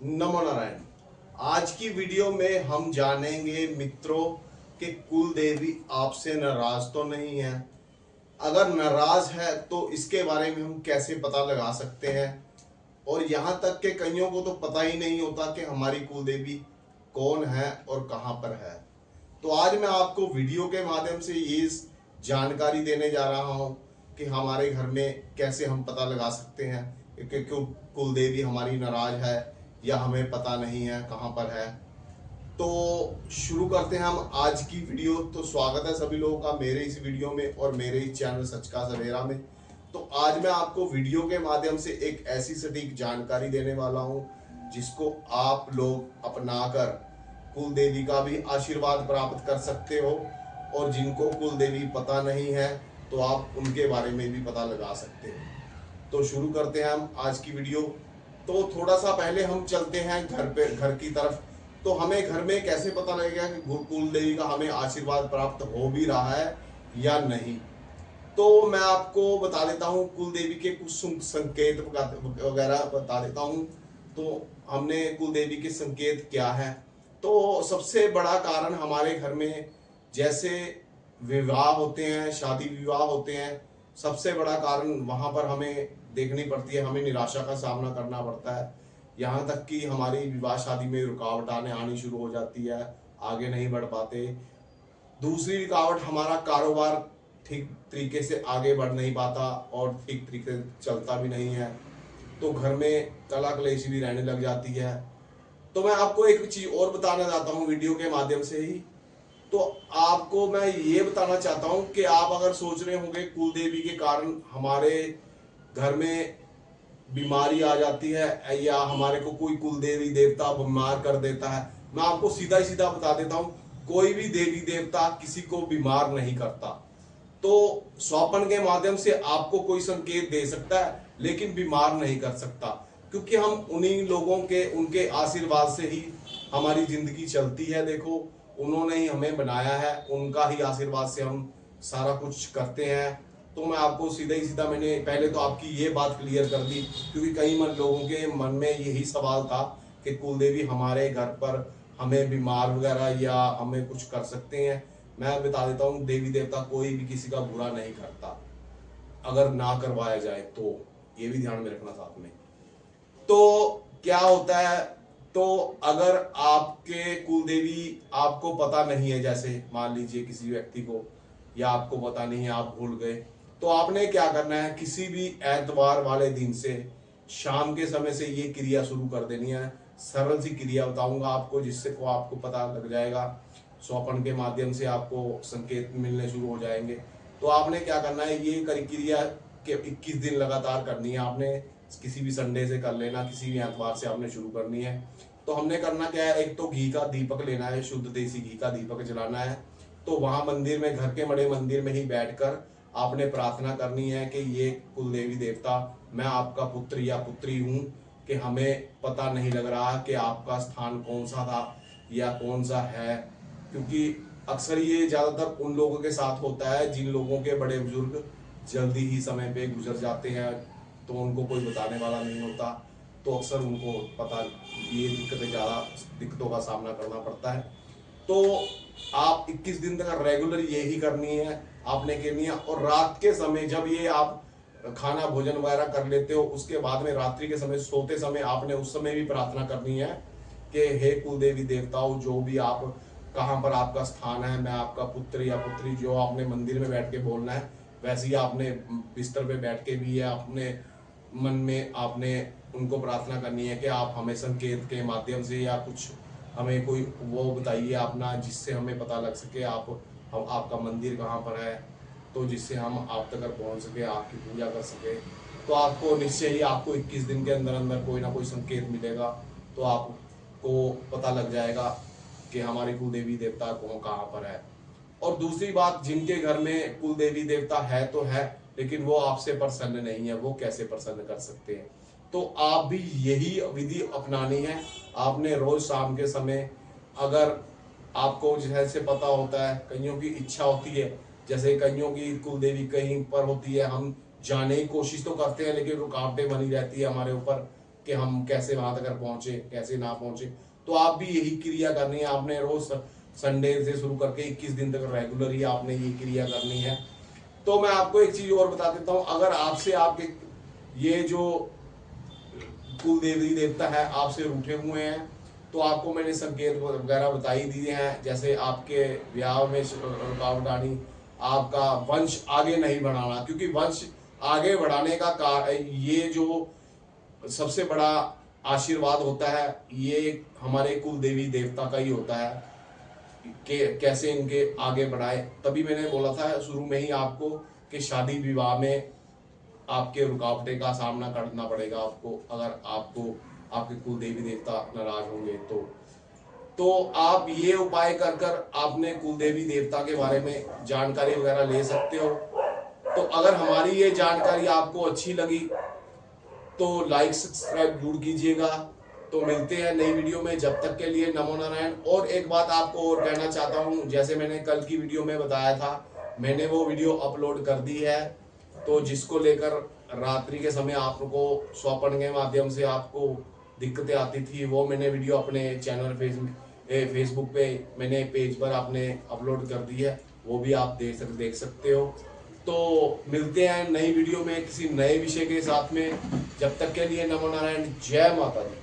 नमो नारायण। आज की वीडियो में हम जानेंगे मित्रों कि कुल देवी आपसे नाराज तो नहीं है। अगर नाराज है तो इसके बारे में हम कैसे पता लगा सकते हैं। और यहाँ तक कि कईयों को तो पता ही नहीं होता कि हमारी कुल देवी कौन है और कहाँ पर है। तो आज मैं आपको वीडियो के माध्यम से ये जानकारी देने जा रहा हूँ कि हमारे घर में कैसे हम पता लगा सकते हैं कि क्यों कुल देवी हमारी नाराज है या हमें पता नहीं है कहाँ पर है। तो शुरू करते हैं हम आज की वीडियो। तो स्वागत है सभी लोगों का मेरे इस वीडियो में और मेरे इस चैनल सच का सवेरा में। तो आज मैं आपको वीडियो के माध्यम से एक ऐसी सटीक जानकारी देने वाला हूँ जिसको आप लोग अपनाकर कुल देवी का भी आशीर्वाद प्राप्त कर सकते हो। और जिनको कुल देवी पता नहीं है तो आप उनके बारे में भी पता लगा सकते हो। तो शुरू करते हैं हम आज की वीडियो। तो थोड़ा सा पहले हम चलते हैं घर की तरफ। तो हमें घर में कैसे पता लगेगा कि कुल देवी का हमें आशीर्वाद प्राप्त हो भी रहा है या नहीं। तो मैं आपको बता देता हूँ कुल देवी के कुछ संकेत वगैरह बता देता हूँ। तो हमने कुल देवी के संकेत क्या है। तो सबसे बड़ा कारण हमारे घर में जैसे विवाह होते हैं, शादी विवाह होते हैं, सबसे बड़ा कारण वहां पर हमें देखनी पड़ती है, हमें निराशा का सामना करना पड़ता है। यहाँ तक कि हमारी विवाह शादी में रुकावट आनी शुरू हो जाती है, आगे नहीं बढ़ पाते। दूसरी रुकावट हमारा कारोबार ठीक तरीके से आगे बढ़ नहीं पाता और ठीक तरीके से चलता भी नहीं है। तो घर में कला कलेश भी रहने लग जाती है। तो मैं आपको एक चीज और बताना चाहता हूँ वीडियो के माध्यम से ही। तो आपको मैं ये बताना चाहता हूँ कि आप अगर सोच रहे होंगे कुल देवी के कारण हमारे घर में बीमारी आ जाती है या हमारे को कोई कुल देवी देवता बीमार कर देता है, मैं आपको सीधा ही सीधा बता देता हूँ कोई भी देवी देवता किसी को बीमार नहीं करता। तो स्वप्न के माध्यम से आपको कोई संकेत दे सकता है लेकिन बीमार नहीं कर सकता, क्योंकि हम उन्हीं लोगों के उनके आशीर्वाद से ही हमारी जिंदगी चलती है। देखो, उन्होंने ही हमें बनाया है, उनका ही आशीर्वाद से हम सारा कुछ करते हैं। तो मैं आपको सीधा ही सीधा मैंने पहले तो आपकी ये बात क्लियर कर दी, क्योंकि कई लोगों के मन में यही सवाल था कि कुल देवी हमारे घर पर हमें बीमार वगैरह या हमें कुछ कर सकते हैं। मैं बता देता हूँ देवी देवता कोई भी किसी का बुरा नहीं करता, अगर ना करवाया जाए तो। ये भी ध्यान में रखना साथ में। तो क्या होता है, तो अगर आपके कुल देवी आपको पता नहीं है, जैसे मान लीजिए किसी व्यक्ति को या आपको पता नहीं है, आप भूल गए, तो आपने क्या करना है, किसी भी एतवार वाले दिन से शाम के समय से ये क्रिया शुरू कर देनी है। सरल सी क्रिया बताऊंगा आपको जिससे को आपको पता लग जाएगा। स्वप्न के माध्यम से आपको संकेत मिलने शुरू हो जाएंगे। तो आपने क्या करना है, ये क्रिया के 21 दिन लगातार करनी है आपने। किसी भी संडे से कर लेना, किसी भी एतवार से आपने शुरू करनी है। तो हमने करना क्या है, एक तो घी का दीपक लेना है, शुद्ध देसी घी का दीपक जलाना है। तो वहां मंदिर में, घर के बड़े मंदिर में ही बैठकर आपने प्रार्थना करनी है कि ये कुल देवी देवता, मैं आपका पुत्र या पुत्री हूँ कि हमें पता नहीं लग रहा कि आपका स्थान कौन सा था या कौन सा है। क्योंकि अक्सर ये ज्यादातर उन लोगों के साथ होता है जिन लोगों के बड़े बुजुर्ग जल्दी ही समय पे गुजर जाते हैं, तो उनको कोई बताने वाला नहीं होता। तो अक्सर उनको पता, ये दिक्कतों का सामना करना पड़ता है। तो आप 21 दिन तक रेगुलर यही करनी है, आपने करनी है। और रात के समय जब ये आप खाना भोजन वगैरह कर लेते हो, उसके बाद में रात्रि के समय सोते समय आपने उस समय भी प्रार्थना करनी है कि हे कुल देवी देवताओं, जो भी आप कहाँ पर आपका स्थान है, मैं आपका पुत्र या पुत्री, जो आपने मंदिर में बैठ के बोलना है वैसे ही आपने बिस्तर पे बैठ के भी है अपने मन में आपने उनको प्रार्थना करनी है कि आप हमें संकेत के माध्यम से या कुछ हमें कोई वो बताइए अपना, जिससे हमें पता लग सके हम आपका मंदिर कहाँ पर है, तो जिससे हम आप तक पहुँच सके, आपकी पूजा कर सके। तो आपको निश्चय ही आपको 21 दिन के अंदर अंदर कोई ना कोई संकेत मिलेगा। तो आपको पता लग जाएगा कि हमारी कुल देवी देवता कहाँ पर है। और दूसरी बात, जिनके घर में कुल देवी देवता है तो है, लेकिन वो आपसे प्रसन्न नहीं है, वो कैसे प्रसन्न कर सकते हैं। तो आप भी यही विधि अपनानी है। आपने रोज शाम के समय, अगर आपको जैसे पता होता है, कईयों की इच्छा होती है, जैसे कईयों की कुल देवी कहीं पर होती है, हम जाने की कोशिश तो करते हैं लेकिन रुकावटें बनी रहती है हमारे ऊपर। कि हम कैसे वहां तक पहुंचे, कैसे ना पहुंचे। तो आप भी यही क्रिया करनी है आपने, रोज संडे से शुरू करके 21 दिन तक रेगुलर ही आपने ये क्रिया करनी है। तो मैं आपको एक चीज और बता देता हूं, अगर आपसे आपके ये जो कुल देवी देवता है आपसे रूठे हुए हैं, तो आपको मैंने संकेत वगैरह बता ही दिए हैं, जैसे आपके ब्याह में रुकावट आनी, आपका वंश आगे नहीं बढ़ाना, क्योंकि वंश आगे बढ़ाने का ये जो सबसे बड़ा आशीर्वाद होता है ये हमारे कुल देवी देवता का ही होता है कि कैसे इनके आगे बढ़ाए। तभी मैंने बोला था शुरू में ही आपको कि शादी विवाह में आपके रुकावटें का सामना करना पड़ेगा आपको, अगर आपको आपके कुल देवी देवता नाराज होंगे तो आप ये उपाय कर कर आपने कुल देवी देवता के बारे में जानकारी वगैरह ले सकते हो। तो अगर हमारी ये जानकारी आपको अच्छी लगी तो लाइक सब्सक्राइब जरूर कीजिएगा। तो मिलते हैं नई वीडियो में, जब तक के लिए नमो नारायण। और एक बात आपको और कहना चाहता हूँ, जैसे मैंने कल की वीडियो में बताया था, मैंने वो वीडियो अपलोड कर दी है। तो जिसको लेकर रात्रि के समय आपको स्वप्न के माध्यम से आपको दिक्कतें आती थी, वो मैंने वीडियो अपने चैनल फेसबुक पे मैंने पेज पर आपने अपलोड कर दी है, वो भी आप देख सकते हो। तो मिलते हैं नई वीडियो में किसी नए विषय के साथ में, जब तक के लिए नमो नारायण, जय माता दी।